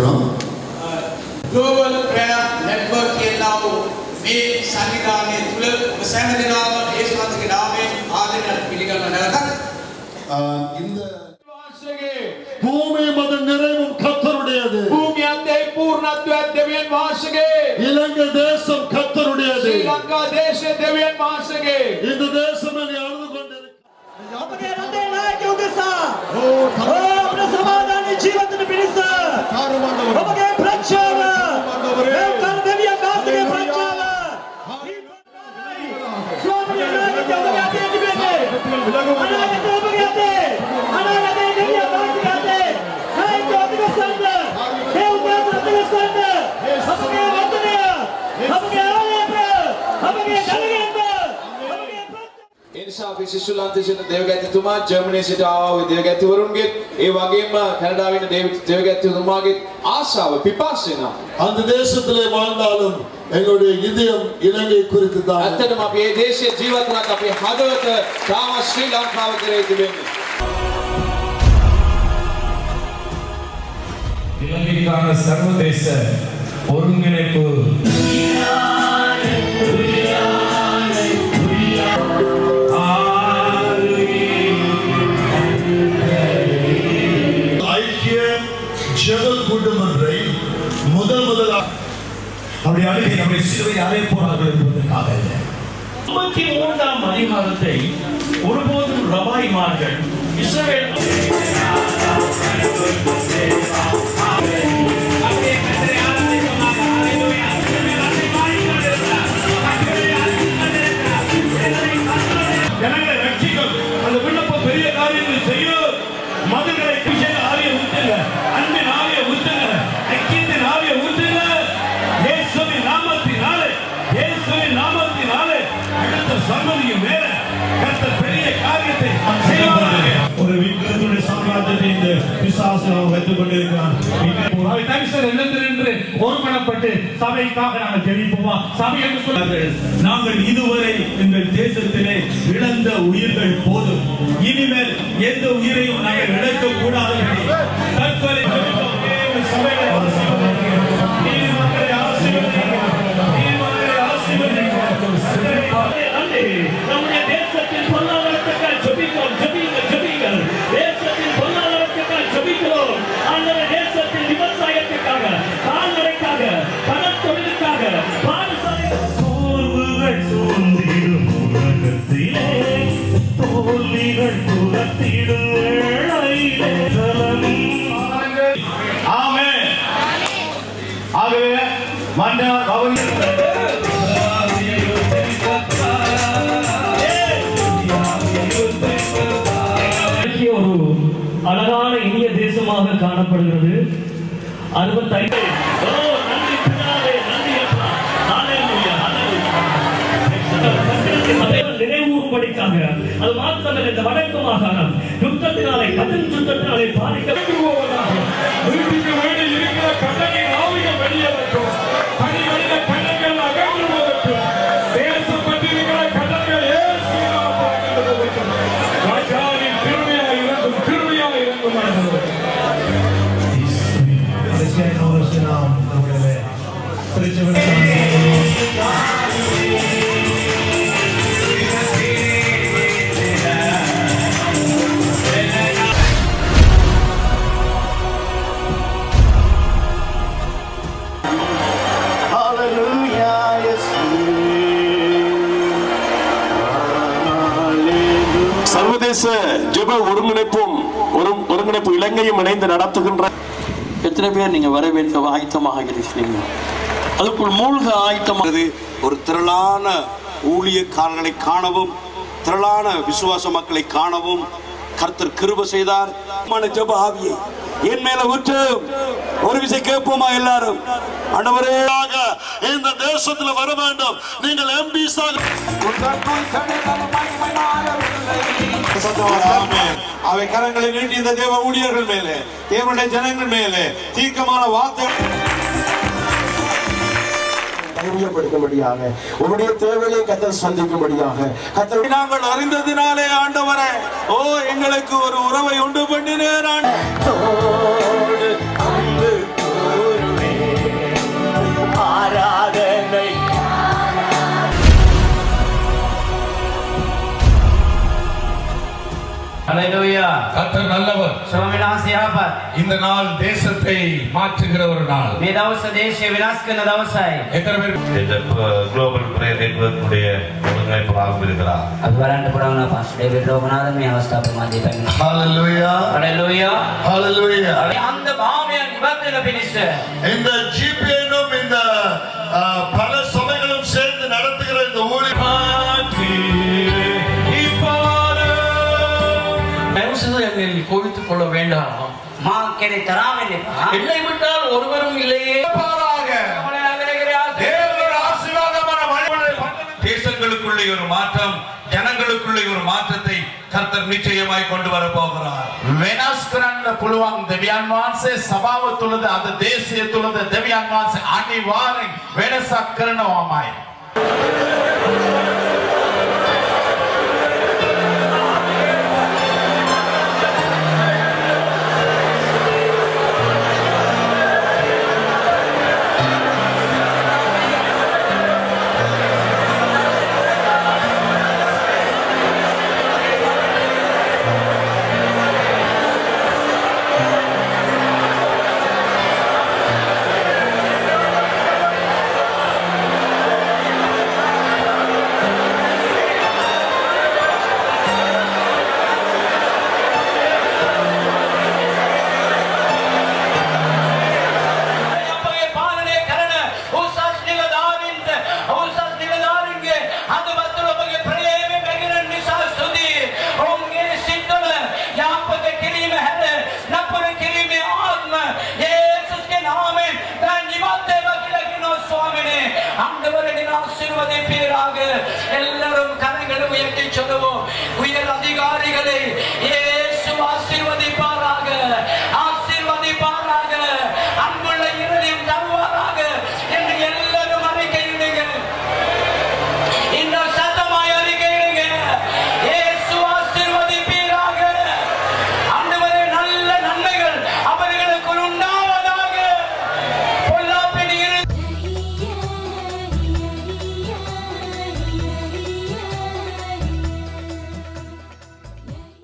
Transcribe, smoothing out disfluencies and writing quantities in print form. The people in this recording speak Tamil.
කරනවා. Global Prayer Network කියනවා මේ සංවිධානයේ තුල ඔබ සෑම දිනම ඒ ස්වාමීන්ගේ නාමයෙන් ආදරයෙන් පිළිගන්න නැවතත් இந்த பூமி மத நிறைவும் கர்த்தருடையது. பூமி அந்த பூர்ணத்துவம் தேவன் வாசகே. இலங்கை தேசம் கர்த்தருடையது. ஸ்ரீலங்கா தேசம் தேவன் வாசகே. இந்த தேசம் என்னை அழுது கொண்டிருக்கிறது. අපගේ රටේ නායකයෝ උදෙසා අපේ සමාදානයේ ජීවිතේ පිණිස ඔබගේ ප්‍රචාර මේ කර්තව්‍ය කාර්යයේ ප්‍රචාර ස්වාමීන් වහන්සේ ඔබගේ අතේ තිබෙන්නේ අනාගතේ ඔබගේ අතේ අනාගතේ දෙවියන් වහන්සේ අතේ නායකයෝ උදෙසාද ඒ උදෙසාද අපගේ වචනය අපගේ ආලේපය අපගේ ජනගණය එනිසා අපි ශිෂ්‍යලන්තේශන දේවගැතිතුමා ජර්මනියේ සිට ආවා වූ දේවගැතිවරුන්ගේ ඒ වගේම කැනඩාවේ ඉන්න දේවගැතිතුමාගේ ආශාව පිපාසයන அந்த தேசத்திலே வாழ்ந்தாலும் எங்களுடைய இதயம் இலங்கை குறித்து தான். ඇත්තටම අපි මේ දේශයේ ජීවත් වුණත් අපේ හදවත තාම ශ්‍රී ලංකාව කෙරෙහි තිබෙන්නේ. இலங்கைக்கான சர்வதேச ஒருங்கிணைப்பு அப்படி அழுகை நம்முடைய சிலுவை அறை போனார்கள் என்பதற்காக 53ஆம் அதிகாரத்தை ஒருபோதும் ரபாய்மார்கள் இஸ்ரவேல் ஜனங்களை ரட்சிக்கும் அந்த விண்ணப்பம் பெரிய காரியங்கள் செய்யும் மதுகளை குஷன ஆவியை ஊத்துங்க அன்பின் ஆவியை ஊத்துங்க ஐக்கியத்தின் ஆவியை ஊத்துங்க இயேசுவின் நாமத்தினாலே அடுத்த சந்ததியும் மேல கர்த்தர் பெரிய காரியத்தை செய்வார்கள். ஒரு விக்கிரத்துடைய சாம்ராஜ்யத்தை இந்த பிசாசு வைத்துக் கொண்டிருக்கிறான். அவை தரிசன எழுந்திருந்து ஒருமனப்பட்டு சபைக்காக நாங்கள் ஜெபிப்போமா? சபை என்று சொன்னார்கள், நாங்கள் இதுவரை எங்கள் தேசத்திலே இழந்த உயிர்கள் போதும், இனிமேல் எந்த உயிரையும் நாங்கள் இழக்க கூடாது. தற்கொலை சபைகளை நம்முடைய தேசத்தின் பொருளாதாரத்துக்காக ஜெபிக்கிறோம். தேசத்தின் பொருளாதாரத்துக்காக ஜெபிக்கிறோம். ஆண்டவரே, தேசத்தின் விவசாயத்துக்காக, கால்நடைக்காக, பணத்தொழிலுக்காக, சோர்வுகள் சூழ்ந்திடும் உலகத்திலே தோல்விகள் துரத்திடும் வேளையிலே ஆமென். ஆகவே மன்னர் ஒரு அழகான இனிய தேசமாக காணப்படுகிறது. 65 நினைவூறும்படிக்காக அது மாத்திரமல்ல, இந்த வடக்கு மாகாணம் யுத்தத்தினாலே கடும் யுத்தத்தினாலே பாதிக்கப்படுவதாக வீட்டுக்கு வீடு இருக்கிற கட்டளையின் ஆவிகள் வெளியேறட்டும். தனிமனித கட்டங்கள் அகற்றுவதற்கும் பேசப்பட்டிருக்கிற கட்டங்கள் ராஜாவின் கிருபையாக இருக்கும், கிருபையாக இருக்கும். சர்வதேச ஜெப ஒருங்கிணைப்பு இலங்கையும் இணைந்து நடத்துகின்ற எத்தனை பேர் நீங்க வரவேற்க ஆயத்தமாக இருக்கிறீங்க? அதுக்குள் மூழ்க ஆயத்தமாக ஒரு திரளான ஊழியக்காரர்களை காணவும், திரளான விசுவாச மக்களை காணவும் கர்த்தர் கிருபை செய்தார். ஜெப ஆவியை என் மேல ஊற்று. ஒரு விஷயம் கேட்போமா எல்லாரும்? ஆண்டவரே, இந்த தேசத்துல வர வேண்டும். நீங்கள் எம்பிஸ் அவை கரங்களை நீட்டி இந்த தேவ ஊழியர்கள் மேலே, தேவனுடைய ஜனங்கள் மேலே தீர்க்கமான வார்த்தை தைரியப்படுத்தும்படியாக, உங்களுடைய தேவையை கர்த்தர் சந்திக்கும்படியாக கர்த்தர் நாங்கள் அறிந்ததினாலே ஆண்டவரே, ஓ எங்களுக்கு ஒரு உறவை உண்டு பண்ணினேன். கர்த்தர் நல்லவர். ස්වාමීන් වහන්සේ යහපත්. இந்த நாள் தேசத்தை மாற்றுகிற ஒரு நாள். මේ දවස දේශය විනාශ කරන දවසයි. எத்தனை பேர் இந்த குளோபல் பிரேயர் நெட்வொர்க் உடைய ஒருங்கிணைப்பாளராக இருக்கிறார்? අපි බලන්න පුළුවන් පාස්ටර් ඩේවිඩ් රෝගනාഥ මේ අවස්ථාව ප්‍රමාදයේ පැමිණෙනවා. Hallelujah. හලෙලූයා. Hallelujah. අන්ධ භාවයන් ඉවත් වෙන පිණිස இந்த ஜிபிஎனும் இந்த பல சபைகளும் சேர்ந்து நடத்துகிற இந்த ஊழியம் என்னை கோவித்துக் கொள்ள வேண்டாம். මා කෙරේ තරහ වෙන්න එපා. என்னை விட்டால் ஒருவரும் இல்லையே. தேவனுடைய ஆசீர்வாதமான மழை தேசங்களுக்குள்ளே ஒரு மாற்றம், ஜனங்களுக்குள்ளே ஒரு மாற்றத்தை கர்த்தர் நிச்சயமாய் கொண்டு வர போகிறார். වෙනස් කරන්න පුළුවන් දෙවියන් වහන්සේ සභාව තුලද අද දේශය තුලද දෙවියන් වහන්සේ අනිවාර්යෙන් වෙනසක් කරනවාමයි. ஆண்டவரின் ஆசீர்வாதம் பேராக எல்லாரும் கரங்களை உயர்த்தி சொல்லுவோம்.